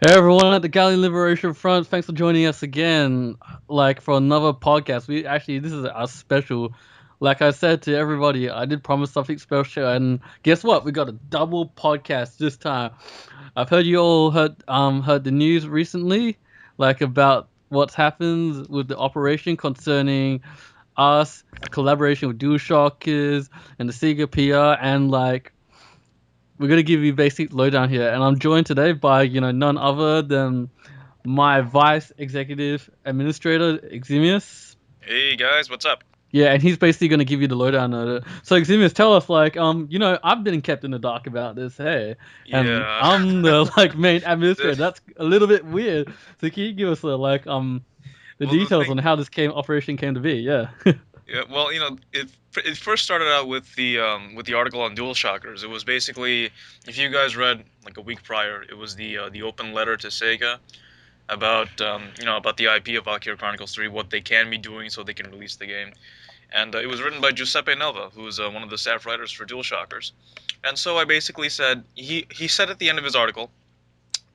Hey everyone at the Gallian Liberation Front, thanks for joining us again, for another podcast. This is our special. Like I said to everybody, I did promise something special, and guess what? We got a double podcast this time. I've heard you all heard the news recently, about what's happened with the operation concerning us, collaboration with Dualshockers and the Sega PR, and we're gonna give you basic lowdown here, and I'm joined today by none other than my vice executive administrator Eximius. Hey guys, what's up? Yeah, and he's basically gonna give you the lowdown on it. So Eximius, tell us I've been kept in the dark about this, hey, and Yeah, I'm the main the, administrator. That's a little bit weird. So can you give us the well the details thing, on how this operation came to be? Yeah. yeah, well it first started out with the article on Dualshockers. It was basically, if you guys read like a week prior, it was the open letter to Sega about about the IP of Valkyria Chronicles 3, what they can be doing so they can release the game, and it was written by Giuseppe Nova, who's one of the staff writers for Dualshockers, and so I basically said he said at the end of his article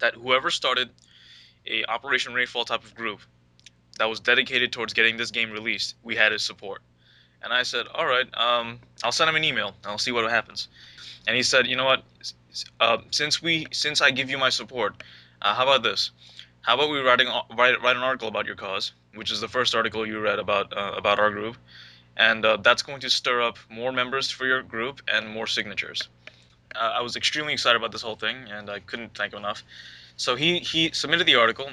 that whoever started a Operation Rainfall type of group that was dedicated towards getting this game released, we had his support. And I said, all right, I'll send him an email and I'll see what happens. And he said, you know what, since I give you my support, how about this? How about we write an article about your cause, which is the first article you read about our group, and that's going to stir up more members for your group and more signatures. I was extremely excited about this whole thing, and I couldn't thank him enough. So he submitted the article.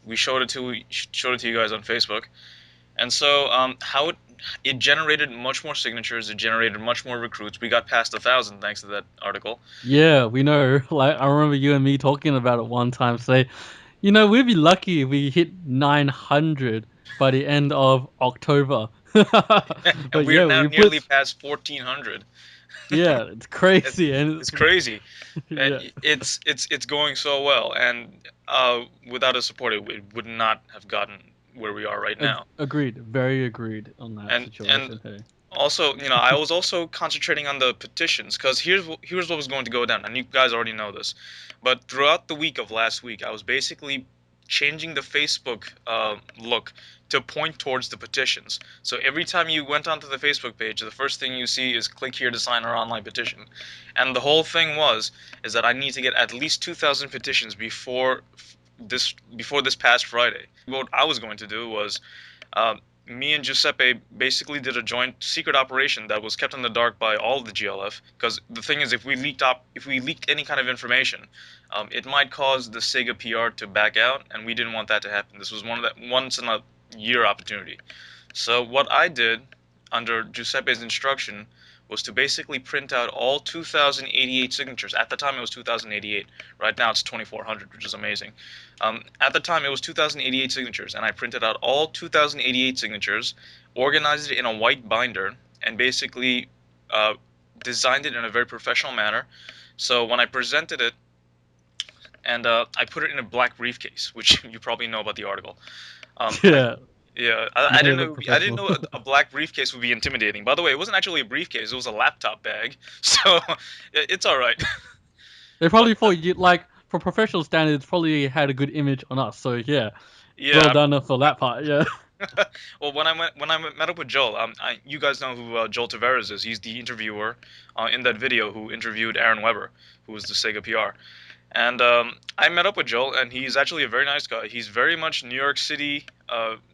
We showed it to you guys on Facebook, and so how it generated much more signatures. It generated much more recruits. We got past 1,000 thanks to that article. Yeah, we know. Like I remember you and me talking about it one time. Say, we'd be lucky if we hit 900 by the end of October. And But we're yeah, now we nearly put. past 1,400. Yeah, it's It, crazy, and it's crazy, and yeah, it's going so well. And without his support, it would not have gotten where we are right now. agreed. Very agreed on that And situation. Hey. also, I was also concentrating on the petitions because here's what was going to go down, and you guys already know this. But throughout the week of last week, I was basically changing the Facebook look to point towards the petitions. So every time you went onto the Facebook page, the first thing you see is click here to sign our online petition. And the whole thing is that I need to get at least 2,000 petitions before this past Friday. What I was going to do was uh, me and Giuseppe basically did a joint secret operation that was kept in the dark by all of the GLF. Because the thing is, if we leaked any kind of information, it might cause the Sega PR to back out, and we didn't want that to happen. This was one of that once in a year opportunity. So what I did under Giuseppe's instruction was to basically print out all 2,088 signatures. At the time, it was 2,088. Right now, it's 2,400, which is amazing. At the time, it was 2,088 signatures, and I printed out all 2,088 signatures, organized it in a white binder, and basically uh, designed it in a very professional manner. So when I presented it, and I put it in a black briefcase, which you probably know about the article. I Yeah, Yeah, you I made it didn't look know professional. a black briefcase would be intimidating. By the way, it wasn't actually a briefcase; it was a laptop bag. So it's all right. They But probably thought you for professional standards, probably had a good image on us. So yeah, well yeah, done for that part. Yeah. well, when I met up with Joel, you guys know who Joel Tavares is. He's the interviewer in that video who interviewed Aaron Weber, who was the Sega PR. And I met up with Joel, and he's actually a very nice guy. He's very much New York City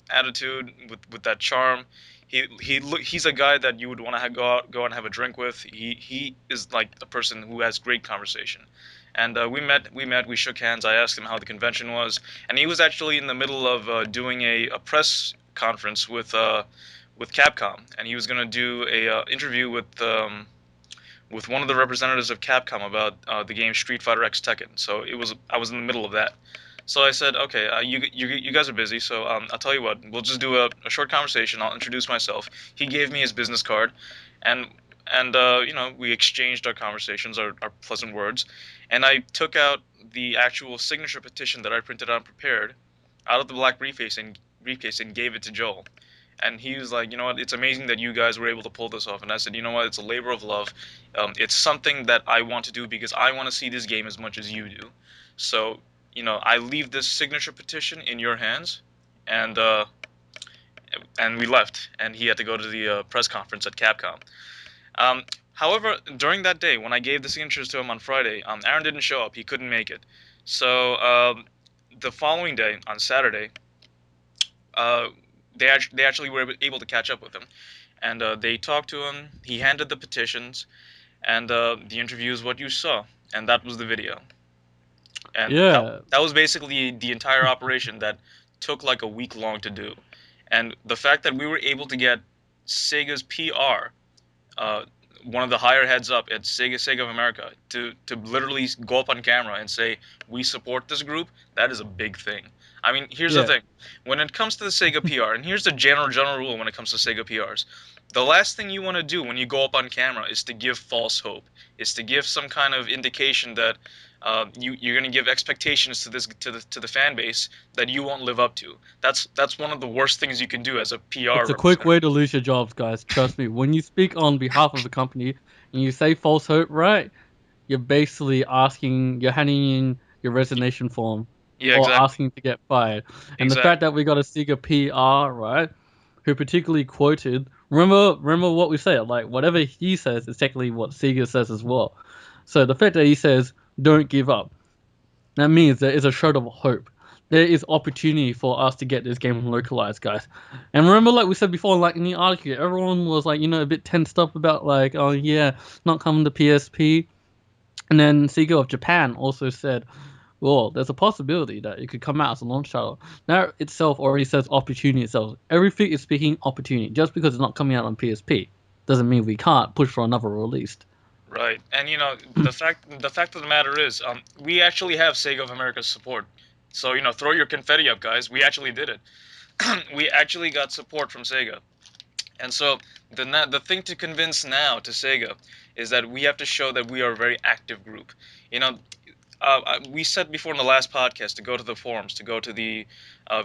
attitude with that charm. He's a guy that you would want to go out and have a drink with. He is like a person who has great conversation. And we shook hands. I asked him how the convention was, and he was actually in the middle of doing a press conference with Capcom, and he was going to do a interview with one of the representatives of Capcom about the game Street Fighter X Tekken. So I was in the middle of that. So I said, okay, you guys are busy, so I'll tell you what, we'll just do a short conversation. I'll introduce myself. He gave me his business card, and we exchanged our conversations, our pleasant words, and I took out the actual signature petition that I printed out and prepared out of the black briefcase and gave it to Joel. And he was like, you know what, it's amazing that you guys were able to pull this off. And I said, you know what, it's a labor of love. It's something that I want to do because I want to see this game as much as you do. So I leave this signature petition in your hands, and we left, and he had to go to the press conference at Capcom. Um, However, during that day, when I gave the signatures to him on Friday, Aaron didn't show up. He couldn't make it. So the following day, on Saturday, uh, they actually were able to catch up with him, and they talked to him. He handed the petitions, and the interview is what you saw, and that was the video. And Yeah. that was basically the entire operation that took like a week long to do. And the fact that we were able to get Sega's PR, one of the higher heads up at Sega of America, to literally go up on camera and say we support this group, that is a big thing. I mean, here's the Yeah. thing: when it comes to the Sega PR, and here's the general rule when it comes to Sega PRs, the last thing you want to do when you go up on camera is to give false hope, is to give some kind of indication that you're going to give expectations to the fan base that you won't live up to. That's one of the worst things you can do as a PR It's a quick representative. way to lose your jobs, guys. Trust me. When you speak on behalf of a company and you say false hope, right? You're basically you're handing in your resignation form Yeah, or exactly, asking to get fired. And the fact exactly. that we got a Sega PR, right, who particularly quoted, remember what we said, like whatever he says is technically what Sega says as well. So the fact that he says, don't give up, that means there is a shred of hope. There is opportunity for us to get this game localized, guys. And remember, like we said before, like in the article, everyone was like, a bit tensed up about like, oh yeah, not coming to PSP. And then Sega of Japan also said, well, there's a possibility that it could come out as a launch title. That itself already says opportunity itself. Everything is speaking opportunity. Just because it's not coming out on PSP doesn't mean we can't push for another release. Right. And the fact of the matter is, we actually have Sega of America's support. So, throw your confetti up, guys. We actually did it. We actually got support from Sega. And so the thing to convince now to Sega is that we have to show that we are a very active group. You know, we said before in the last podcast to go to the forums, to go to the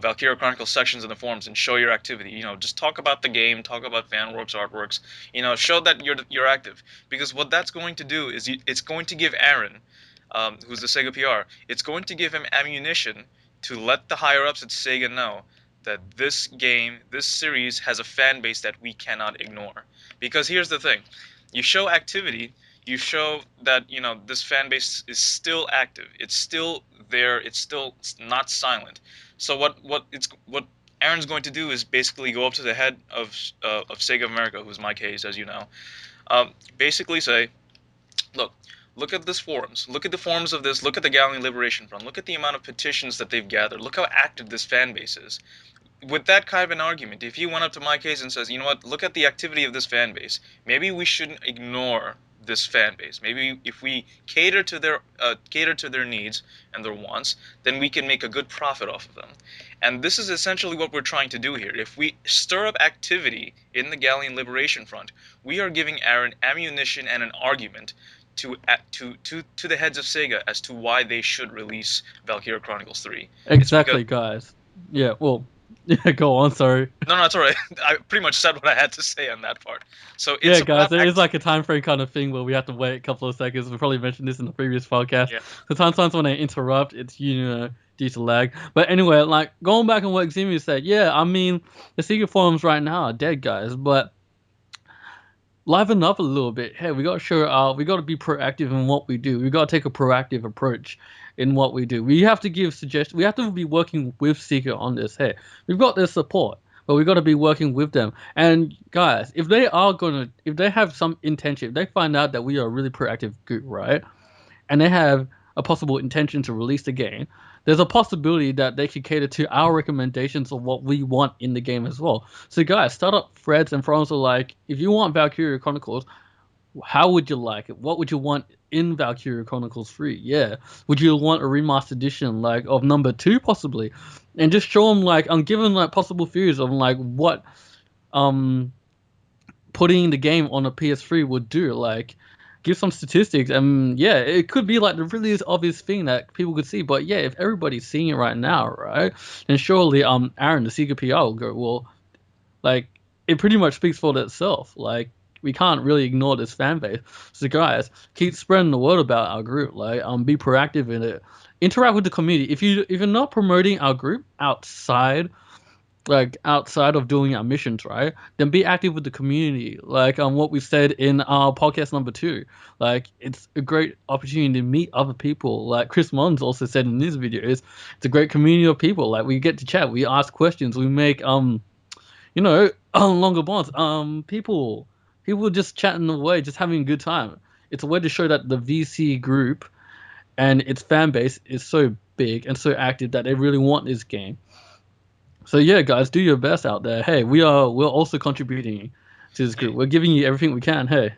Valkyria Chronicles sections in the forums and show your activity. Just talk about the game, talk about fan works, artworks. Show that you're active, because what that's going to do is it's going to give Aaron, who's the Sega PR, it's going to give him ammunition to let the higher ups at Sega know that this game, this series, has a fan base that we cannot ignore. Because here's the thing: you show activity, you show that this fan base is still active. It's still there. It's still not silent. So what Aaron's going to do is basically go up to the head of Sega of America, who's Mike Hayes, as you know, basically say, look at this forums. Look at the forums of this. Look at the Gallian Liberation Front. Look at the amount of petitions that they've gathered. Look how active this fan base is. With that kind of an argument, if he went up to my case and says, you know what, look at the activity of this fan base, maybe we shouldn't ignore this fan base. Maybe if we cater to their needs and their wants, then we can make a good profit off of them. And this is essentially what we're trying to do here. If we stir up activity in the Gallian Liberation Front, we are giving Aaron ammunition and an argument to the heads of Sega as to why they should release Valkyria Chronicles 3. It's because Exactly, guys. Yeah, well, yeah, go on, sorry. No, it's all right. I pretty much said what I had to say on that part. So it's Yeah, guys, about there is like a time frame kind of thing where we have to wait a couple of seconds. We probably mentioned this in the previous podcast. yeah, So sometimes when I interrupt, it's due to lag. But anyway, like going back on what Eximius said, yeah, I mean the Sega forums right now are dead, guys. But liven up a little bit. Hey, we got to show we got to be proactive in what we do. We got to take a proactive approach in what we do. We have to give suggestions. We have to be working with Seeker on this. Hey, we've got their support, but we got to be working with them. And guys, if they have some intention, if they find out that we are a really proactive group, right, and they have a possible intention to release the game, there's a possibility that they could cater to our recommendations of what we want in the game as well. So guys, start up threads and forums are like, if you want Valkyria Chronicles, how would you like it? What would you want in Valkyria Chronicles 3? Yeah. Would you want a remastered edition like of number 2 possibly? And just show them like I'm giving like possible theories of like what putting the game on a PS3 would do. Like give some statistics, and yeah, it could be like the really obvious thing that people could see. But yeah, if everybody's seeing it right now, right, then surely Aaron, the Sega PR will go, well, like it pretty much speaks for itself. Like we can't really ignore this fan base. So guys, keep spreading the word about our group. Like be proactive in it. Interact with the community. If you're not promoting our group outside of doing our missions, right? Then be active with the community. Like what we said in our podcast number 2. Like it's a great opportunity to meet other people. Like Chris Mons also said in his video, it's a great community of people. Like we get to chat, we ask questions, we make longer bonds. People just chatting away, just having a good time. It's a way to show that the VC group and its fan base is so big and so active that they really want this game. So yeah, guys, do your best out there. Hey, we're also contributing to this group. We're giving you everything we can. Hey.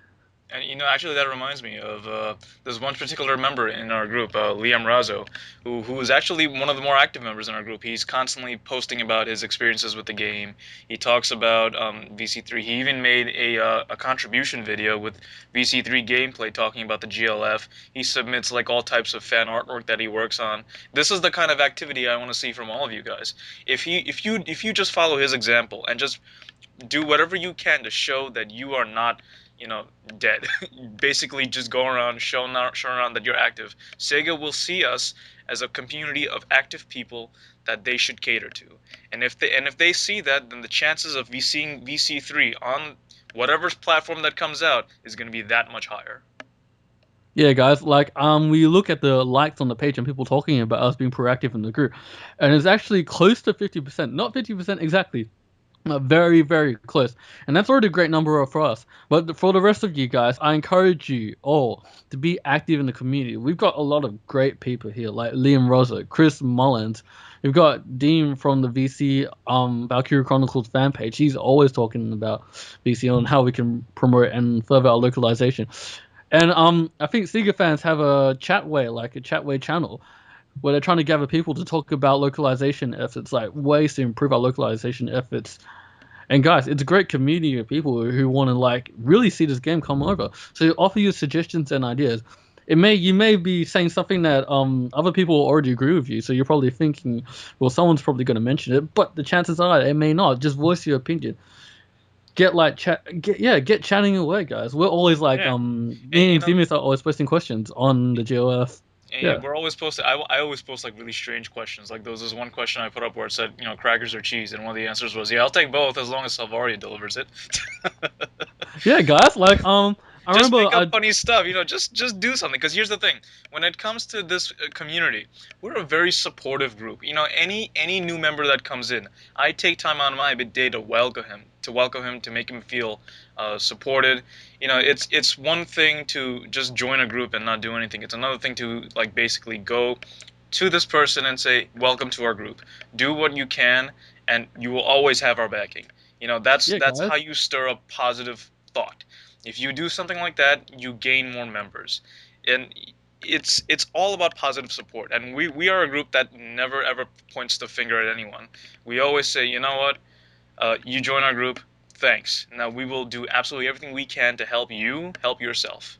And actually, that reminds me of there's one particular member in our group, Liam Razzo, who is actually one of the more active members in our group. He's constantly posting about his experiences with the game. He talks about VC3. He even made a contribution video with VC3 gameplay talking about the GLF. He submits like all types of fan artwork that he works on. This is the kind of activity I want to see from all of you guys. If you just follow his example and just do whatever you can to show that you are not dead. Basically, just go around showing around that you're active. Sega will see us as a community of active people that they should cater to. And if they see that, then the chances of seeing VC3 on whatever platform that comes out is going to be that much higher. Yeah, guys, like we look at the likes on the page and people talking about us being proactive in the group, and it's actually close to 50%, not 50% exactly, very, very close. And that's already a great number for us. But for the rest of you guys, I encourage you all to be active in the community. We've got a lot of great people here, like Liam Rosa, Chris Mullins. We've got Dean from the VC Valkyrie Chronicles fan page. He's always talking about VC and how we can promote and further our localization. And I think Sega fans have a chatway channel where they're trying to gather people to talk about localization efforts, like ways to improve our localization efforts. And guys, it's a great community of people who want to like really see this game come over. So offer you suggestions and ideas. You may be saying something that other people already agree with you, so you're probably thinking, well, someone's probably going to mention it, but the chances are it may not. Just voice your opinion. Get chatting away, guys. We're always like me and Eximius are always posting questions on the GOF. Yeah, we're always posting. I always post like really strange questions. Like there was this one question I put up where it said, crackers or cheese, and one of the answers was, yeah, I'll take both as long as Salvaria delivers it. Yeah, guys, like I just remember make up funny stuff, just do something. Because here's the thing: when it comes to this community, we're a very supportive group. Any new member that comes in, I take time out of my day to welcome him, to make him feel supported. It's one thing to just join a group and not do anything. It's another thing to like basically go to this person and say, welcome to our group. Do what you can, and you will always have our backing. That's how you stir up positive thought. If you do something like that, you gain more members. And it's all about positive support. And we are a group that never ever points the finger at anyone. We always say, you know what, you join our group, thanks. Now we will do absolutely everything we can to help you help yourself.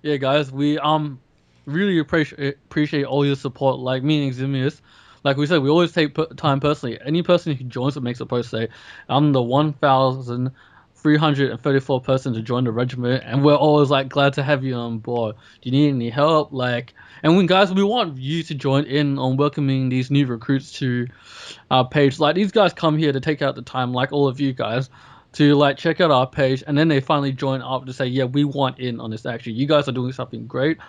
Yeah, guys, we really appreciate all your support. Like me and Eximius, like we said, we always take time personally. Any person who joins or makes a post say, I'm the 1,334 person to join the regiment, and we're always like glad to have you on board. Do you need any help? Guys, we want you to join in on welcoming these new recruits to our page. Like these guys come here to take out the time, like all of you guys, to like check out our page, and then they finally join up to say, yeah, we want in on this action. You guys are doing something great.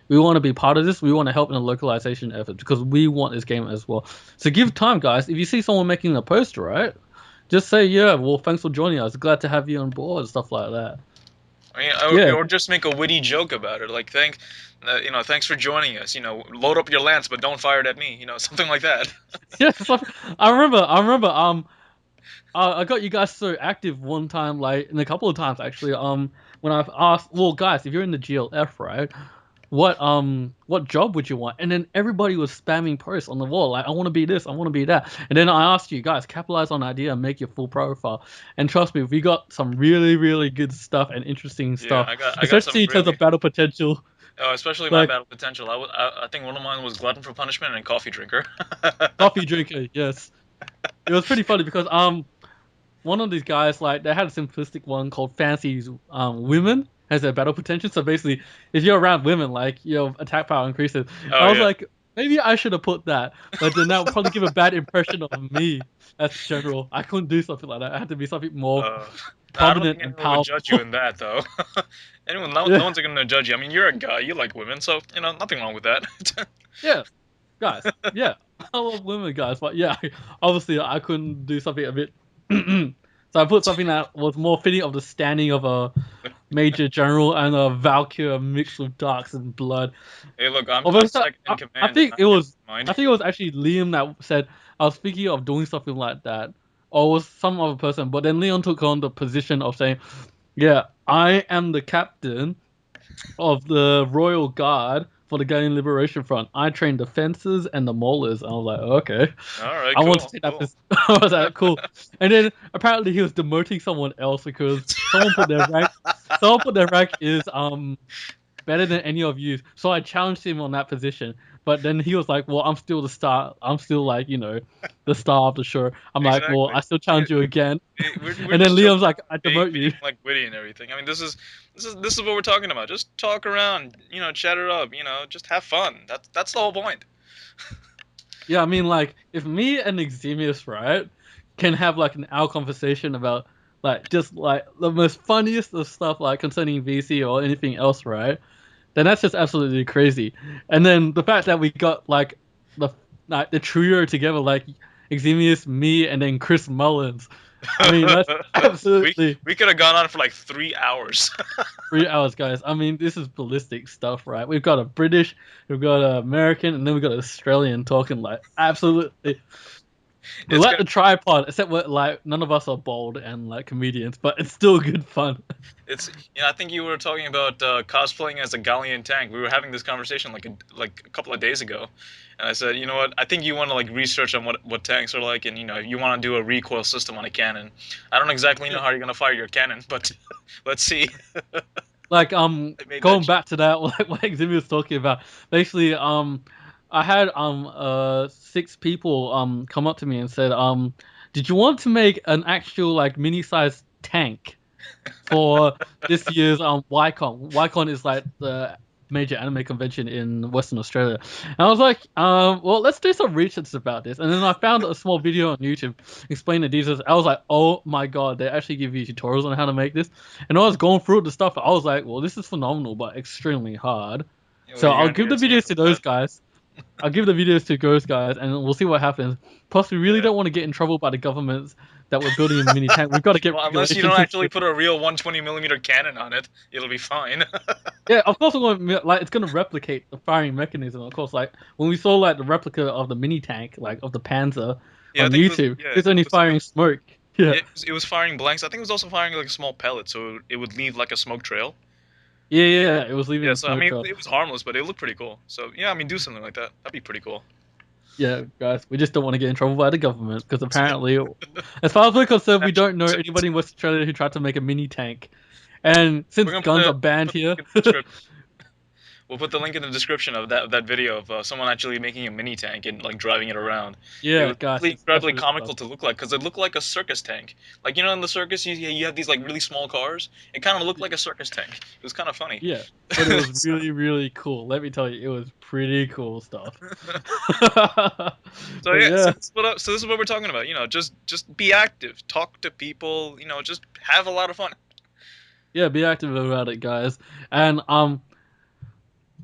We want to be part of this. We want to help in the localization efforts because we want this game as well. So give time, guys. If you see someone making a post, right, just say, yeah, well, thanks for joining us. Glad to have you on board, stuff like that. Or just make a witty joke about it, like thanks for joining us. Load up your lance, but don't fire it at me. Something like that. Yeah, I remember. I got you guys so active one time, like, and a couple of times actually. When I've asked, well, guys, if you're in the GLF, right, what job would you want? And then everybody was spamming posts on the wall, like, I want to be this, I want to be that. And then I asked you guys, capitalize on the idea and make your full profile. And trust me, we got some really, really good stuff and interesting stuff, especially in terms of battle potential. Oh, especially my battle potential. I think one of mine was glutton for punishment and coffee drinker. Coffee drinker, yes. It was pretty funny because one of these guys, like, they had a simplistic one called Fancy Women has a battle potential. So basically, if you're around women, like, your attack power increases. Oh I was yeah. like, maybe I should have put that, but then that would probably give a bad impression of me as general. I couldn't do something like that. I had to be something more Uh, I don't prominent think and anyone would judge you powerful. in that though. No Yeah, one's gonna judge you. I mean, you're a guy. You like women, so nothing wrong with that. yeah, guys. Yeah, I love women, guys, but yeah, obviously I couldn't do something a bit. So I put something that was more fitting of the standing of a major general and a Valkyrie mixed with darks and blood. Hey, look, Although I'm second in I command, and think I it can't was mind. I think it was actually Liam that said I was thinking of doing something like that, or it was some other person. But then Leon took on the position of saying, "Yeah, I am the captain of the Royal Guard for the Gallian Liberation Front. I train the fencers and the maulers." And I was like, okay, All right, I want to cool, take that. cool. I was like, cool. And then apparently he was demoting someone else because someone put their rank. Someone put their rank is better than any of you. So I challenged him on that position. But then he was like, well, I'm still the star. I'm still like, the star of the show. I'm like, well, Exactly. I still I mean, challenge you again. we're And then just joking Liam's like, around, I being demote you. like witty and everything. I mean, this is what we're talking about. Just talk around, chat it up, just have fun. That's the whole point. Yeah, I mean, like, if me and Eximius, right, can have like an hour conversation about like just like the most funniest of stuff like concerning VC or anything else, right? Then that's just absolutely crazy. And then the fact that we got the the trio together, like Eximius, me, and then Chris Mullins. I mean, that's we absolutely we could have gone on for like 3 hours. 3 hours, guys. I mean, this is ballistic stuff, right? We've got a British, we've got an American, and then we've got an Australian talking like absolutely. We It's like gonna the tripod, except we're like none of us are bold and like comedians, but it's still good fun. it's I think you were talking about cosplaying as a Gallian tank. We were having this conversation like a couple of days ago, and I said, you know what? I think you want to like research on what tanks are like, and you want to do a recoil system on a cannon. I don't exactly know how you're gonna fire your cannon, but let's see. Like I made that going back to that, like what Xavier was talking about. Basically, I had 6 people come up to me and said, did you want to make an actual like mini sized tank for this year's YCon? YCon is like the major anime convention in Western Australia. And I was like, well, let's do some research about this. And then I found a small video on YouTube explaining the details. I was like, oh my god, they actually give you tutorials on how to make this. And I was going through the stuff. I was like, well, this is phenomenal, but extremely hard. Well, So you're I'll gonna give need a the team videos for to those that. guys. I'll give the videos to those guys, and we'll see what happens. Plus, we really Yeah. don't want to get in trouble by the governments that we're building a mini tank. We've got to get Well, unless you regulations don't and actually shit. put a real 120 millimeter cannon on it, it'll be fine. Yeah, of course, like it's gonna replicate the firing mechanism. Of course, like when we saw like the replica of the mini tank, like of the Panzer Yeah, I on think it was. YouTube, Yeah, it's only it firing was. smoke. Yeah, Yeah, it was firing blanks. I think it was also firing like a small pellet, so it would leave like a smoke trail. yeah. It was leaving Yeah, a so I smoke mean, trail. it was harmless, but it looked pretty cool. So yeah, I mean, do something like that. That'd be pretty cool. Yeah, guys, we just don't want to get in trouble by the government because apparently, as far as we're concerned, we don't know anybody in West Australia who tried to make a mini tank. And We're since gonna guns are put banned the link here, in the description. We'll put the link in the description of that video of someone actually making a mini tank and like driving it around. It yeah, was guys, really it's incredibly absolute stuff. comical to look like because it looked like a circus tank. Like in the circus you have these like really small cars. It kind of looked like a circus tank. It was kind of funny. Yeah, but it was so, really, really cool. Let me tell you, it was pretty cool stuff. so But yeah, so yeah, this is what we're talking about. Just be active, talk to people. Just have a lot of fun. yeah, be active about it, guys. And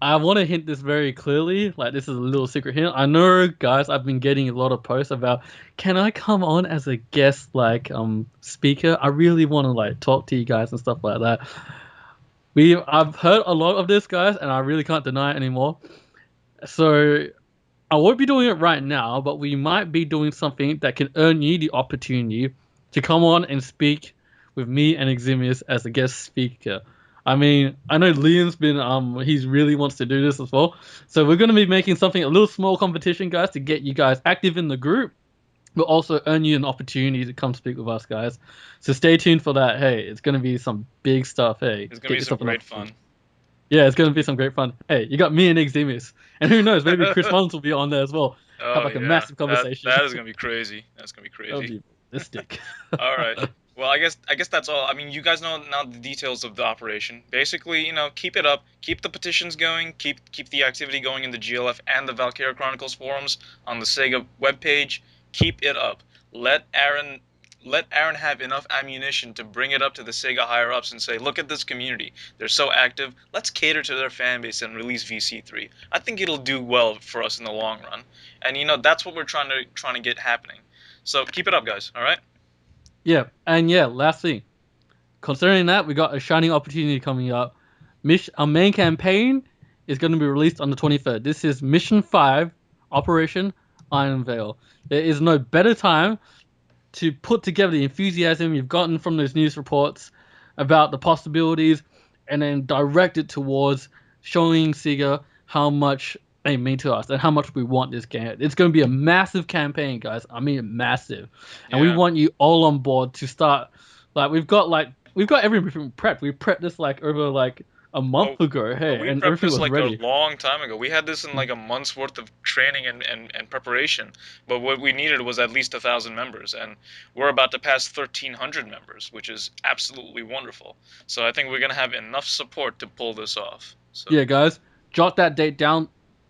I want to hint this very clearly. Like, this is a little secret hint. I know, guys, I've been getting a lot of posts about, can I come on as a guest, like, speaker? I really want to like talk to you guys and stuff like that. I've heard a lot of this, guys, and I really can't deny it anymore. So I won't be doing it right now, but we might be doing something that can earn you the opportunity to come on and speak with me and Eximius as a guest speaker. I mean, I know Liam's been he's really wants to do this as well. So we're gonna be making something a little small competition, guys, to get you guys active in the group, but also earn you an opportunity to come speak with us, guys. So stay tuned for that. Hey, it's gonna be some big stuff. Hey, It's gonna get be some yourself an great opportunity. fun. Yeah, it's gonna be some great fun. Hey, you got me and Eximius, and who knows, maybe Chris Mullins will be on there as well. Have Oh like a yeah, massive that conversation. that is gonna be crazy. That's gonna be That would crazy. be realistic. All right. Well, I guess that's all. I mean, you guys know now the details of the operation. Basically, keep it up, keep the petitions going, keep the activity going in the GLF and the Valkyria Chronicles forums on the Sega webpage. Keep it up. Let Aaron let Aaron have enough ammunition to bring it up to the Sega higher ups and say, look at this community. They're so active. Let's cater to their fan base and release VC3. I think it'll do well for us in the long run. And that's what we're trying to get happening. So keep it up, guys. All right. Yeah, and yeah, last thing. Considering that, we got a shining opportunity coming up. Our main campaign is going to be released on the 23rd. This is Mission 5, Operation Iron Veil. There is no better time to put together the enthusiasm you've gotten from those news reports about the possibilities and then direct it towards showing Sega how much they mean to us and how much we want this game. It's going to be a massive campaign, guys. I mean massive. And we want you all on board to start. We've got everything prepped. We prepped this over a month ago. Hey, we and prepped everything this was ready. a long time ago. We had this in a month's worth of training and preparation. But what we needed was at least 1,000 members, and we're about to pass 1,300 members, which is absolutely wonderful. So I think we're gonna have enough support to pull this off. So. Yeah, guys, jot that date down.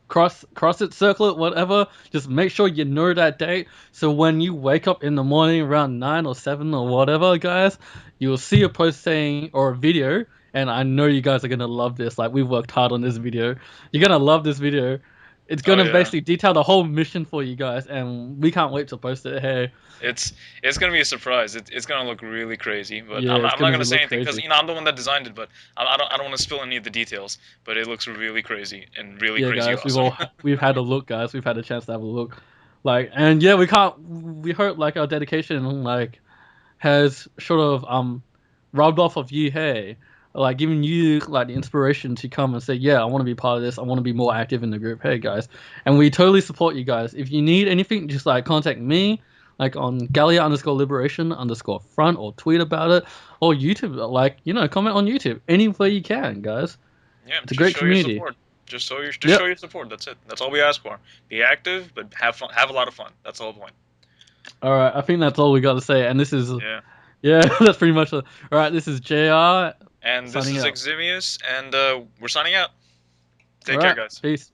Cross it, circle it, whatever. Just make sure you know that date. So when you wake up in the morning around 9 or 7 or whatever, guys, you will see a post saying or a video. And I know you guys are gonna love this. We've worked hard on this video. You're gonna love this video. It's gonna basically detail the whole mission for you guys, and we can't wait to post it. Hey, it's gonna be a surprise. It's gonna look really crazy, but yeah, I'm not gonna say anything because I'm the one that designed it. But I don't want to spill any of the details. But it looks really crazy and really crazy guys, awesome. we've had a look, guys. We've had a chance to have a look. And yeah, we hope our dedication has sort of rubbed off of you, hey, giving you the inspiration to come and say, yeah, I want to be part of this. I want to be more active in the group. Hey guys, and we totally support you guys. If you need anything, just contact me on Gallian_liberation_front or tweet about it, or YouTube, comment on YouTube anywhere you can, guys. Yeah, It's a great community. Just show your support. That's it. That's all we ask for. Be active, but have fun. Have a lot of fun. That's the whole point. All right, I think that's all we got to say. And this is yeah, that's pretty much it. All right, this is JR. And this is Eximius, and we're signing out. Take All care, right, guys. Peace.